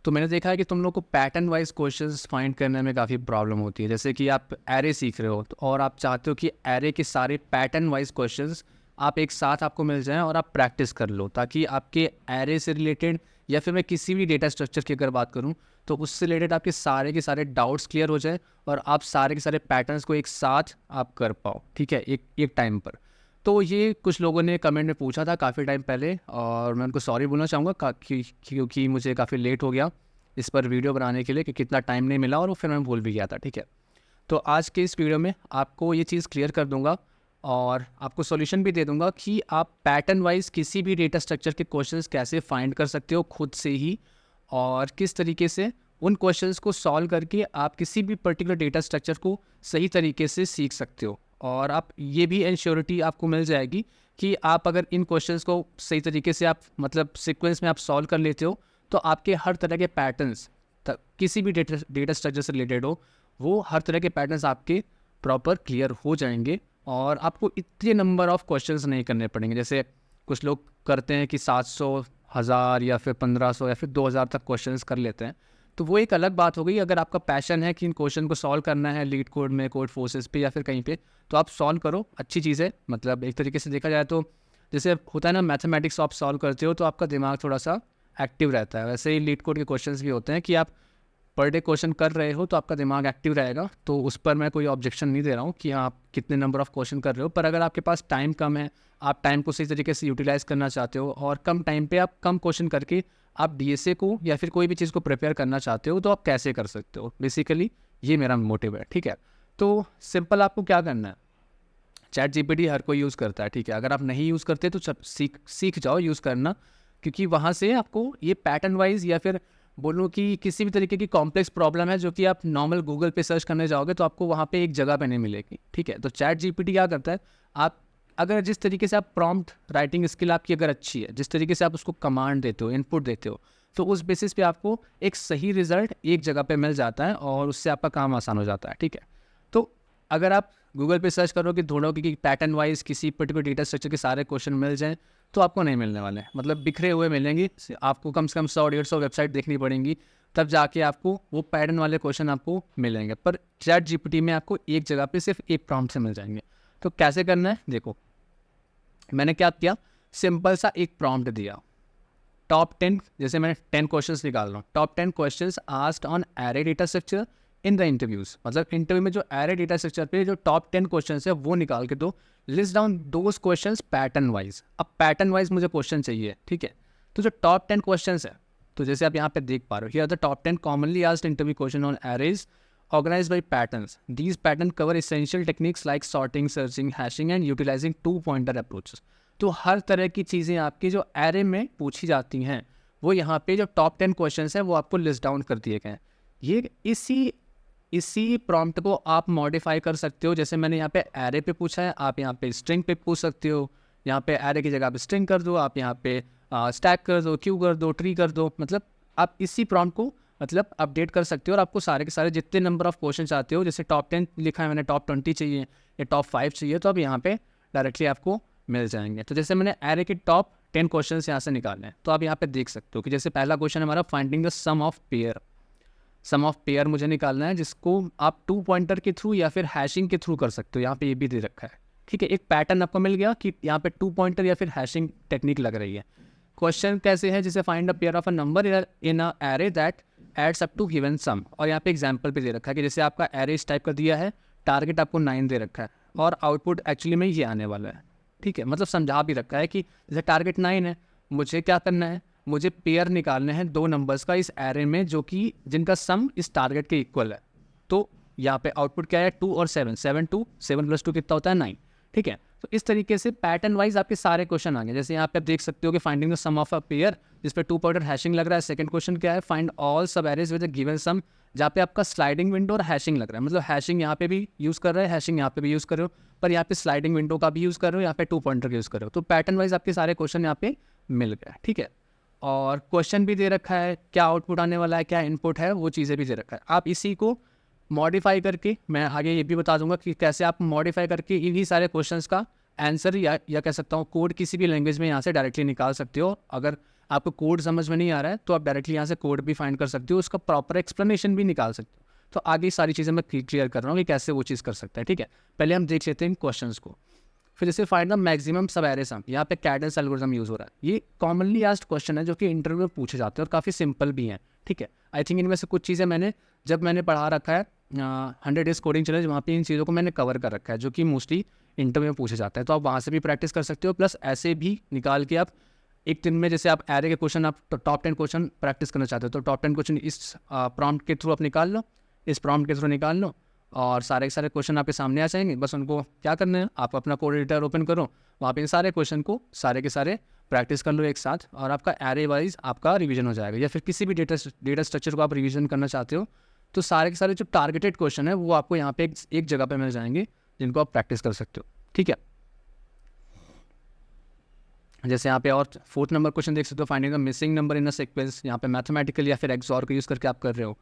तो मैंने देखा है कि तुम लोग को पैटर्न वाइज क्वेश्चंस फाइंड करने में काफ़ी प्रॉब्लम होती है। जैसे कि आप एरे सीख रहे हो और आप चाहते हो कि एरे के सारे पैटर्न वाइज क्वेश्चंस आप एक साथ आपको मिल जाएं और आप प्रैक्टिस कर लो, ताकि आपके एरे से रिलेटेड या फिर मैं किसी भी डेटा स्ट्रक्चर की अगर बात करूं तो उससे रिलेटेड आपके सारे के सारे डाउट्स क्लियर हो जाए और आप सारे के सारे पैटर्न्स को एक साथ आप कर पाओ, ठीक है, एक टाइम पर। तो ये कुछ लोगों ने कमेंट में पूछा था काफ़ी टाइम पहले, और मैं उनको सॉरी बोलना चाहूँगा क्योंकि मुझे काफ़ी लेट हो गया इस पर वीडियो बनाने के लिए, कि कितना टाइम नहीं मिला और वो फिर मैं भूल भी गया था, ठीक है। तो आज के इस वीडियो में आपको ये चीज़ क्लियर कर दूंगा और आपको सॉल्यूशन भी दे दूंगा कि आप पैटर्न वाइज किसी भी डेटा स्ट्रक्चर के क्वेश्चंस कैसे फाइंड कर सकते हो खुद से ही, और किस तरीके से उन क्वेश्चंस को सॉल्व करके आप किसी भी पर्टिकुलर डेटा स्ट्रक्चर को सही तरीके से सीख सकते हो। और आप ये भी इंश्योरिटी आपको मिल जाएगी कि आप अगर इन क्वेश्चंस को सही तरीके से आप मतलब सीक्वेंस में आप सॉल्व कर लेते हो तो आपके हर तरह के पैटर्न्स किसी भी डेटा स्ट्रक्चर से रिलेटेड हो, वो हर तरह के पैटर्न्स आपके प्रॉपर क्लियर हो जाएंगे और आपको इतने नंबर ऑफ क्वेश्चंस नहीं करने पड़ेंगे। जैसे कुछ लोग करते हैं कि 700, 1000 या फिर 1500 या फिर 2000 तक क्वेश्चंस कर लेते हैं, तो वो एक अलग बात हो गई। अगर आपका पैशन है कि इन क्वेश्चन को सॉल्व करना है लीड कोड में, कोड फोर्सेस पे या फिर कहीं पे, तो आप सॉल्व करो, अच्छी चीज़ है। मतलब एक तरीके से देखा जाए तो जैसे होता है ना, मैथमेटिक्स आप सॉल्व करते हो तो आपका दिमाग थोड़ा सा एक्टिव रहता है, वैसे ही लीड कोड के क्वेश्चंस भी होते हैं कि आप पर डे क्वेश्चन कर रहे हो तो आपका दिमाग एक्टिव रहेगा। तो उस पर मैं कोई ऑब्जेक्शन नहीं दे रहा हूँ कि आप कितने नंबर ऑफ क्वेश्चन कर रहे हो, पर अगर आपके पास टाइम कम है, आप टाइम को सही तरीके से यूटिलाइज़ करना चाहते हो और कम टाइम पे आप कम क्वेश्चन करके आप डीएसए को या फिर कोई भी चीज़ को प्रिपेयर करना चाहते हो, तो आप कैसे कर सकते हो। बेसिकली ये मेरा मोटिव है, ठीक है। तो सिंपल आपको क्या करना है, चैट जीपीटी हर कोई यूज़ करता है, ठीक है। अगर आप नहीं यूज़ करते तो सीख जाओ यूज़ करना, क्योंकि वहाँ से आपको ये पैटर्न वाइज या फिर बोलूँ कि किसी भी तरीके की कॉम्प्लेक्स प्रॉब्लम है जो कि आप नॉर्मल गूगल पे सर्च करने जाओगे तो आपको वहाँ पे एक जगह पे नहीं मिलेगी, ठीक है। तो चैट जीपीटी क्या करता है, आप अगर जिस तरीके से आप प्रॉम्प्ट राइटिंग स्किल आपकी अगर अच्छी है, जिस तरीके से आप उसको कमांड देते हो, इनपुट देते हो, तो उस बेसिस पे आपको एक सही रिजल्ट एक जगह पे मिल जाता है और उससे आपका काम आसान हो जाता है, ठीक है। तो अगर आप गूगल पे सर्च करो कि ढूंढोगे कि पैटर्न वाइज किसी पर्टिकुलर डेटा स्ट्रक्चर के सारे क्वेश्चन मिल जाएं, तो आपको नहीं मिलने वाले, मतलब बिखरे हुए मिलेंगे। आपको कम से कम 100-150 वेबसाइट देखनी पड़ेंगी, तब जाके आपको वो पैटर्न वाले क्वेश्चन आपको मिलेंगे। पर चैट जीपीटी में आपको एक जगह पे सिर्फ एक प्रॉम्प्ट से मिल जाएंगे। तो कैसे करना है, देखो मैंने क्या किया, सिंपल सा एक प्रॉम्प्ट दिया, टॉप 10, जैसे मैंने 10 क्वेश्चंस निकाल रहा हूँ, top 10 questions asked on array data structure in the interviews. मतलब इंटरव्यू में जो एरे डेटा स्ट्रक्चर पे जो टॉप 10 क्वेश्चंस है वो निकाल के दो, list down those questions pattern wise. अब पैटर्न वाइज मुझे क्वेश्चन चाहिए, ठीक है। तो जो टॉप 10 क्वेश्चंस है, तो जैसे आप यहाँ पे देख पा रहे हो, here the top 10 commonly asked interview question on arrays organized by patterns. These patterns cover essential techniques like sorting, searching, hashing and utilizing two-pointer approaches. तो हर तरह की चीज़ें आपकी जो एरे में पूछी जाती हैं, वो यहाँ पे जो टॉप 10 क्वेश्चंस हैं वो आपको लिस्ट डाउन कर दिए गए हैं। ये इसी प्रॉम्प्ट को आप मॉडिफाई कर सकते हो। जैसे मैंने यहाँ पे एरे पे पूछा है, आप यहाँ पे स्ट्रिंग पे पूछ सकते हो। यहाँ पे एरे की जगह आप स्ट्रिंग कर दो, आप यहाँ पे स्टैक कर दो, क्यू कर दो, ट्री कर दो। मतलब आप इसी प्रॉम्प्ट को मतलब अपडेट कर सकते हो और आपको सारे के सारे जितने नंबर ऑफ क्वेश्चन चाहते हो, जैसे टॉप 10 लिखा है मैंने, टॉप 20 चाहिए या टॉप 5 चाहिए, तो अब यहाँ पे डायरेक्टली आपको मिल जाएंगे। तो जैसे मैंने एरे के टॉप 10 क्वेश्चन यहाँ से निकालने हैं, तो आप यहाँ पे देख सकते हो कि जैसे पहला क्वेश्चन हमारा finding the sum of pair. Sum of pair मुझे निकालना है, जिसको आप 2 पॉइंटर के थ्रू या फिर हैशिंग के थ्रू कर सकते हो। यहाँ पे ये भी दे रखा है, ठीक है। एक पैटर्न आपको मिल गया कि यहाँ पे 2 पॉइंटर या फिर हैशिंग टेक्निक लग रही है। क्वेश्चन कैसे है, जैसे find a pair of a number in a array that adds up to given sum, और यहाँ पे एग्जांपल पे दे रखा है कि जैसे आपका एरे इस टाइप का दिया है, टारगेट आपको 9 दे रखा है और आउटपुट एक्चुअली में ये आने वाला है, ठीक है। मतलब समझा भी रखा है कि जैसे टारगेट 9 है, मुझे क्या करना है, मुझे पेयर निकालने हैं 2 नंबर्स का इस एरे में जो कि जिनका सम इस टारगेट के इक्वल है। तो यहाँ पे आउटपुट क्या है, 2 और 7, 7 2, 7 + 2 कितना होता है 9, ठीक है। तो इस तरीके से पैटर्न वाइज आपके सारे क्वेश्चन आ गए। जैसे यहाँ पे आप देख सकते हो कि finding the sum of a pair, जिस पे 2 पॉइंटर हैशिंग लग रहा है। सेकंड क्वेश्चन क्या है, find all subarrays with a given sum, जहाँ पे आपका स्लाइडिंग विंडो और हैशिंग लग रहा है। मतलब हैशिंग यहाँ पे भी यूज़ कर रहे हैं, हैशिंग यहाँ पे भी यूज़ कर रहे हो, पर यहाँ पे स्लाइडिंग विंडो का भी यूज़ कर रहे हो, यहाँ पे 2 पॉइंटर का यूज़ कर रहे हो। तो पैटर्न वाइज आपके सारे क्वेश्चन यहाँ पे मिल गए, ठीक है। और क्वेश्चन भी दे रखा है, क्या आउटपुट आने वाला है, क्या इनपुट है, वो चीज़ें भी दे रखा है। आप इसी को मॉडिफाई करके, मैं आगे ये भी बता दूंगा कि कैसे आप मॉडिफाई करके इन्हीं सारे क्वेश्चंस का आंसर या कह सकता हूँ कोड किसी भी लैंग्वेज में यहाँ से डायरेक्टली निकाल सकते हो। अगर आपको कोड समझ में नहीं आ रहा है तो आप डायरेक्टली यहाँ से कोड भी फाइंड कर सकते हो, उसका प्रॉपर एक्सप्लेनेशन भी निकाल सकते हो। तो आगे सारी चीज़ें मैं क्लियर कर रहा हूँ कि कैसे वो चीज़ कर सकता है, ठीक है। पहले हम देख लेते हैं क्वेश्चंस को। फिर जैसे फाइंड द मैक्सिमम सब एरे सम, यहाँ पे कैडेंस एल्गोरिथम यूज़ हो रहा है। ये कॉमनली आस्क्ड क्वेश्चन है जो कि इंटरव्यू में पूछे जाते हैं और काफ़ी सिंपल भी हैं, ठीक है। आई थिंक इनमें से कुछ चीज़ें मैंने पढ़ा रखा है 100 डेज कोडिंग चैलेंज, वहाँ पे इन चीज़ों को मैंने कवर कर रखा है जो कि मोस्टली इंटरव्यू में पूछे जाते हैं। तो आप वहाँ से भी प्रैक्टिस कर सकते हो, प्लस ऐसे भी निकाल के आप एक दिन में, जैसे आप एरे के क्वेश्चन, आप टॉप 10 क्वेश्चन प्रैक्टिस करना चाहते हो तो टॉप 10 क्वेश्चन इस प्रॉम्प्ट के थ्रू आप निकाल लो, इस प्रॉम्प्ट के थ्रू निकाल लो और सारे के सारे क्वेश्चन आपके सामने आ जाएंगे। बस उनको क्या करना है, आप अपना कोड एडिटर ओपन करो, वहाँ पे इन सारे क्वेश्चन को सारे के सारे प्रैक्टिस कर लो एक साथ, और आपका एरे वाइज आपका रिवीजन हो जाएगा। या फिर किसी भी डेटा स्ट्रक्चर को आप रिवीजन करना चाहते हो तो सारे के सारे जो टारगेटेड क्वेश्चन है वो आपको यहाँ पे एक जगह पे मिल जाएंगे जिनको आप प्रैक्टिस कर सकते हो, ठीक है। जैसे यहाँ पे और 4th नंबर क्वेश्चन देख सकते हो, finding the missing number in a sequence. यहाँ पे मैथमेटिकल या फिर एक्सऑर का यूज़ करके आप कर रहे हो।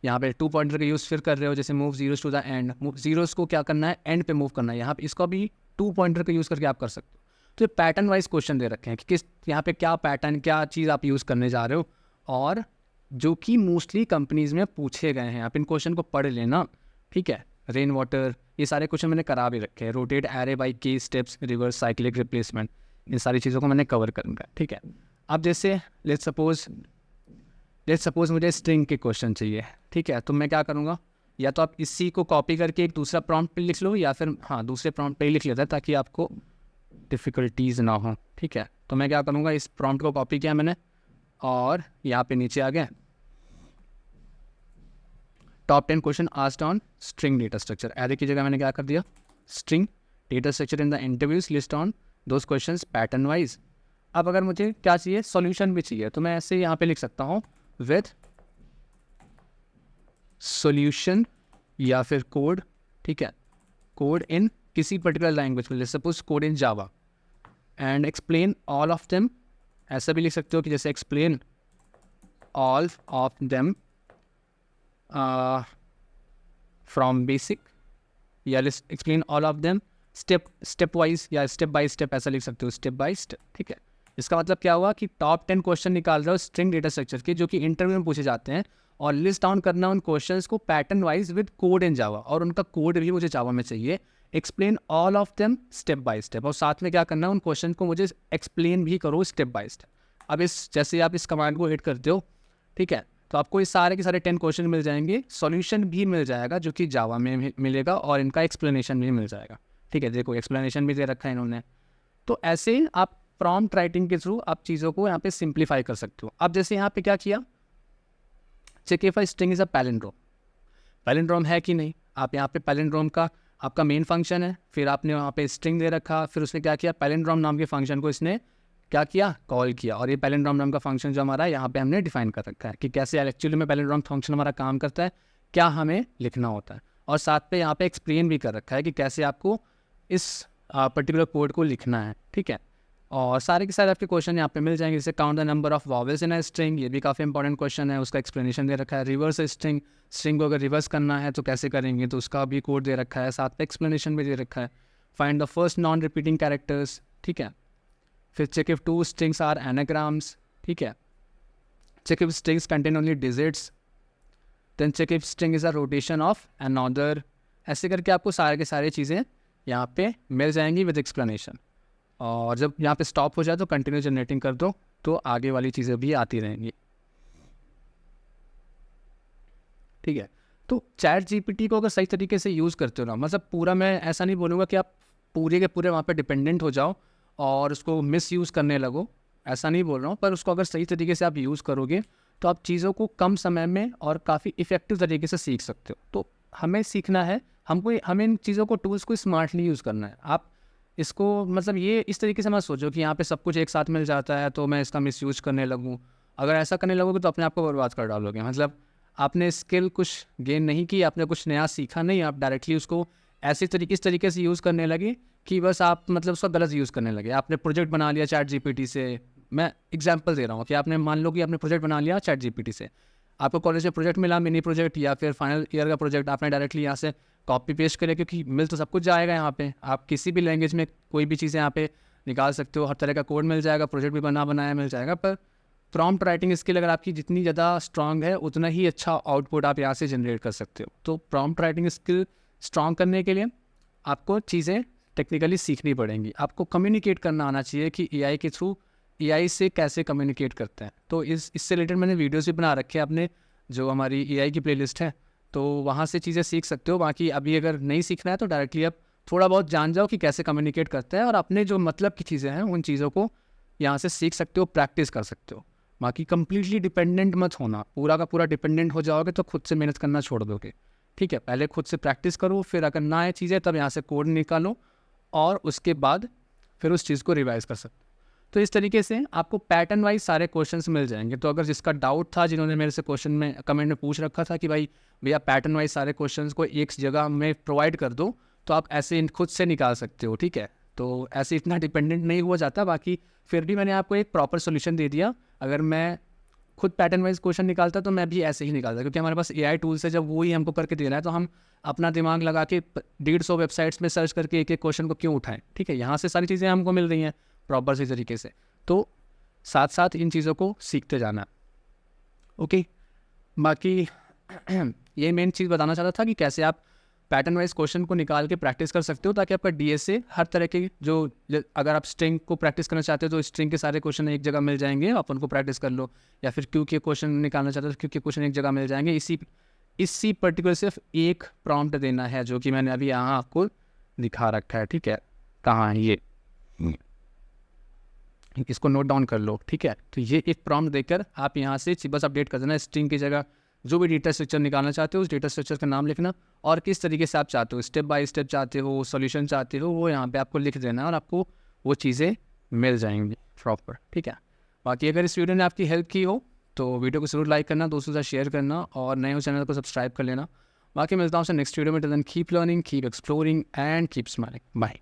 यहाँ पे 2 पॉइंटर का यूज़ फिर कर रहे हो, जैसे move zeros to the end, zeros को क्या करना है, एंड पे मूव करना है। यहाँ पे इसको भी 2 पॉइंटर का यूज़ करके आप कर सकते हो। तो ये पैटर्न वाइज क्वेश्चन दे रखे हैं कि किस यहाँ पे क्या पैटर्न, क्या चीज़ आप यूज़ करने जा रहे हो, और जो कि मोस्टली कंपनीज़ में पूछे गए हैं। आप इन क्वेश्चन को पढ़ लेना, ठीक है। रेन वाटर, ये सारे क्वेश्चन मैंने करा भी रखे हैं। रोटेट एरे बाई की स्टेप्स, रिवर्स साइक्लिक रिप्लेसमेंट, इन सारी चीज़ों को मैंने कवर कर रखा है, ठीक है। अब जैसे लेट्स सपोज मुझे स्ट्रिंग के क्वेश्चन चाहिए, ठीक है। तो मैं क्या करूँगा, या तो आप इसी को कॉपी करके एक दूसरा प्रॉम्प्ट पे लिख लो, या फिर दूसरे प्रॉम्प्ट पे ही लिख लेता है ताकि आपको डिफ़िकल्टीज ना हो, ठीक है। तो मैं क्या करूँगा, इस प्रॉम्प्ट को कॉपी किया मैंने और यहाँ पे नीचे आ गया। Top 10 question asked on string data structure, array की जगह मैंने क्या कर दिया, string data structure in the interviews list on those questions pattern wise. अब अगर मुझे क्या चाहिए, सॉल्यूशन भी चाहिए, तो मैं ऐसे यहाँ पे लिख सकता हूँ विद सॉल्यूशन या फिर कोड, ठीक है। कोड इन किसी पर्टिकुलर लैंग्वेज में, suppose code in Java, and explain all of them. ऐसा भी लिख सकते हो कि जैसे explain all of them from basic, या explain all of them step wise, या स्टेप बाय स्टेप ऐसा लिख सकते हो, स्टेप बाय स्टेप, ठीक है। इसका मतलब क्या हुआ कि टॉप 10 क्वेश्चन निकाल रहे हो स्ट्रिंग डेटा स्ट्रक्चर के जो कि इंटरव्यू में पूछे जाते हैं, और लिस्ट डाउन करना उन क्वेश्चंस को pattern wise with code in जावा, और उनका कोड भी मुझे जावा में चाहिए। Explain all of them step by step, और साथ में क्या करना है, उन क्वेश्चन को मुझे एक्सप्लेन भी करो स्टेप बाय स्टेप। अब जैसे आप इस कमांड को हिट करते हो, ठीक है, तो आपको ये सारे के सारे 10 क्वेश्चन मिल जाएंगे, सॉल्यूशन भी मिल जाएगा जो कि जावा में मिलेगा, और इनका एक्सप्लेनेशन भी मिल जाएगा, ठीक है। देखो एक्सप्लेनेशन भी दे रखा है इन्होंने। तो ऐसे आप प्रॉम्प्ट राइटिंग के थ्रू आप चीज़ों को यहाँ पे सिंप्लीफाई कर सकते हो। अब जैसे यहाँ पे क्या किया, check if a string is a palindrome, palindrome है कि नहीं। आप यहाँ पे पैलिंड्रोम का आपका मेन फंक्शन है, फिर आपने वहाँ पे स्ट्रिंग दे रखा, फिर उसने क्या किया, पैलिंड्रोम नाम के फंक्शन को इसने क्या किया, कॉल किया, और ये पैलिंड्रोम नाम का फंक्शन जो हमारा यहाँ पे हमने डिफाइन कर रखा है कि कैसे एक्चुअली में पैलिंड्रोम फंक्शन हमारा काम करता है, क्या हमें लिखना होता है, और साथ पे यहाँ पे एक्सप्लेन भी कर रखा है कि कैसे आपको इस पर्टिकुलर कोड को लिखना है, ठीक है। और सारे के सारे आपके क्वेश्चन यहाँ पे मिल जाएंगे, जैसे count the number of vowels in a string, ये भी काफ़ी इंपॉर्टेंट क्वेश्चन है, उसका एक्सप्लेनेशन दे रखा है। रिवर्स स्ट्रिंग को अगर रिवर्स करना है तो कैसे करेंगे, तो उसका भी कोड दे रखा है, साथ में एक्सप्लेनेशन भी दे रखा है। Find the first non repeating characters, ठीक है। फिर check if 2 strings are anagrams, ठीक है। Check if strings contain only digits, then check if string is a rotation of another. ऐसे करके आपको सारे के सारे चीज़ें यहाँ पे मिल जाएंगी विद एक्सप्लेनेशन, और जब यहाँ पे स्टॉप हो जाए तो कंटिन्यू जनरेटिंग कर दो, तो आगे वाली चीज़ें भी आती रहेंगी, ठीक है। तो चैट जीपीटी को अगर सही तरीके से यूज़ करते हो ना, मतलब पूरा, मैं ऐसा नहीं बोलूँगा कि आप पूरे के पूरे वहाँ पे डिपेंडेंट हो जाओ और उसको मिस यूज़ करने लगो, ऐसा नहीं बोल रहा हूँ, पर उसको अगर सही तरीके से आप यूज़ करोगे तो आप चीज़ों को कम समय में और काफ़ी इफ़ेक्टिव तरीके से सीख सकते हो। तो हमें सीखना है, हमें इन चीज़ों को, टूल्स को स्मार्टली यूज़ करना है। आप इसको, मतलब ये इस तरीके से मत सोचो कि यहाँ पे सब कुछ एक साथ मिल जाता है तो मैं इसका मिसयूज करने लगूँ। अगर ऐसा करने लगोगे तो अपने आप को बर्बाद कर डालोगे। मतलब आपने स्किल कुछ गेन नहीं की, आपने कुछ नया सीखा नहीं, आप डायरेक्टली उसको इस तरीके से यूज़ करने लगे कि बस आप मतलब उसका गलत यूज़ करने लगे। आपने प्रोजेक्ट बना लिया चैट जीपीटी से, मैं एग्जांपल दे रहा हूँ कि आपने, मान लो कि आपने प्रोजेक्ट बना लिया चैट जीपीटी से, आपको कॉलेज में प्रोजेक्ट मिला, मिनी प्रोजेक्ट या फिर फाइनल ईयर का प्रोजेक्ट, आपने डायरेक्टली यहाँ से कॉपी पेस्ट करें, क्योंकि मिल तो सब कुछ जाएगा यहाँ पे। आप किसी भी लैंग्वेज में कोई भी चीज़ें यहाँ पे निकाल सकते हो, हर तरह का कोड मिल जाएगा, प्रोजेक्ट भी बनाया मिल जाएगा। पर प्रॉम्प्ट राइटिंग स्किल अगर आपकी जितनी ज़्यादा स्ट्रांग है उतना ही अच्छा आउटपुट आप यहाँ से जनरेट कर सकते हो। तो प्रॉम्प्ट राइटिंग स्किल स्ट्रांग करने के लिए आपको चीज़ें टेक्निकली सीखनी पड़ेंगी। आपको कम्युनिकेट करना आना चाहिए कि एआई के थ्रू एआई से कैसे कम्युनिकेट करते हैं। तो इससे रिलेटेड मैंने वीडियोस भी बना रखे हैं अपने जो हमारी एआई की प्लेलिस्ट है, तो वहाँ से चीज़ें सीख सकते हो। बाकी अभी अगर नहीं सीखना है तो डायरेक्टली आप थोड़ा बहुत जान जाओ कि कैसे कम्युनिकेट करते हैं और अपने जो मतलब की चीज़ें हैं उन चीज़ों को यहाँ से सीख सकते हो, प्रैक्टिस कर सकते हो। बाकी कंप्लीटली डिपेंडेंट मत होना, पूरा का पूरा डिपेंडेंट हो जाओगे तो खुद से मेहनत करना छोड़ दोगे। ठीक है, पहले खुद से प्रैक्टिस करो, फिर अगर ना आए चीज़ें तब यहाँ से कोड निकालो और उसके बाद फिर उस चीज़ को रिवाइज कर सकते हो। तो इस तरीके से आपको पैटर्न वाइज सारे क्वेश्चंस मिल जाएंगे। तो अगर जिसका डाउट था, जिन्होंने मेरे से क्वेश्चन में कमेंट में पूछ रखा था कि भाई भैया पैटर्न वाइज सारे क्वेश्चंस को एक जगह में प्रोवाइड कर दो, तो आप ऐसे खुद से निकाल सकते हो। ठीक है, तो ऐसे इतना डिपेंडेंट नहीं हुआ जाता। बाकी फिर भी मैंने आपको एक प्रॉपर सोल्यूशन दे दिया। अगर मैं खुद पैटर्न वाइज क्वेश्चन निकालता तो मैं भी ऐसे ही निकालता, क्योंकि हमारे पास एआई टूल्स है, जब वो ही हमको करके दे रहा है तो हम अपना दिमाग लगा के 150 वेबसाइट्स में सर्च करके एक एक क्वेश्चन को क्यों उठाएं। ठीक है, यहाँ से सारी चीज़ें हमको मिल रही हैं प्रॉपर सी तरीके से, तो साथ साथ इन चीज़ों को सीखते जाना। ओके, बाकी ये मेन चीज़ बताना चाहता था कि कैसे आप पैटर्न वाइज क्वेश्चन को निकाल के प्रैक्टिस कर सकते हो, ताकि आपका डीएसए हर तरह के जो अगर आप स्ट्रिंग को प्रैक्टिस करना चाहते हो तो स्ट्रिंग के सारे क्वेश्चन एक जगह मिल जाएंगे, आप उनको प्रैक्टिस कर लो। या फिर क्यू के क्वेश्चन निकालना चाहते हो तो क्यू के क्वेश्चन एक जगह मिल जाएंगे। इसी पर्टिकुलर सिर्फ एक प्रॉम्प्ट देना है, जो कि मैंने अभी यहाँ आपको दिखा रखा है। ठीक है, कहाँ है ये, इसको नोट डाउन कर लो। ठीक है, तो ये एक प्रॉम्प्ट देकर आप यहाँ से बस अपडेट कर देना। स्ट्रिंग की जगह जो भी डेटा स्ट्रक्चर निकालना चाहते हो उस डेटा स्ट्रक्चर का नाम लिखना और किस तरीके से आप चाहते हो, स्टेप बाय स्टेप चाहते हो, सॉल्यूशन चाहते हो, वो यहाँ पे आपको लिख देना और आपको वो चीज़ें मिल जाएंगी प्रॉपर। ठीक है, बाकी अगर इस वीडियो ने आपकी हेल्प की हो तो वीडियो को जरूर लाइक करना, दोस्तों के साथ शेयर करना और नए हो चैनल को सब्सक्राइब कर लेना। बाकी मिलता हूँ नेक्स्ट वीडियो में। Till then keep learning, keep exploring and keep smiling. Bye.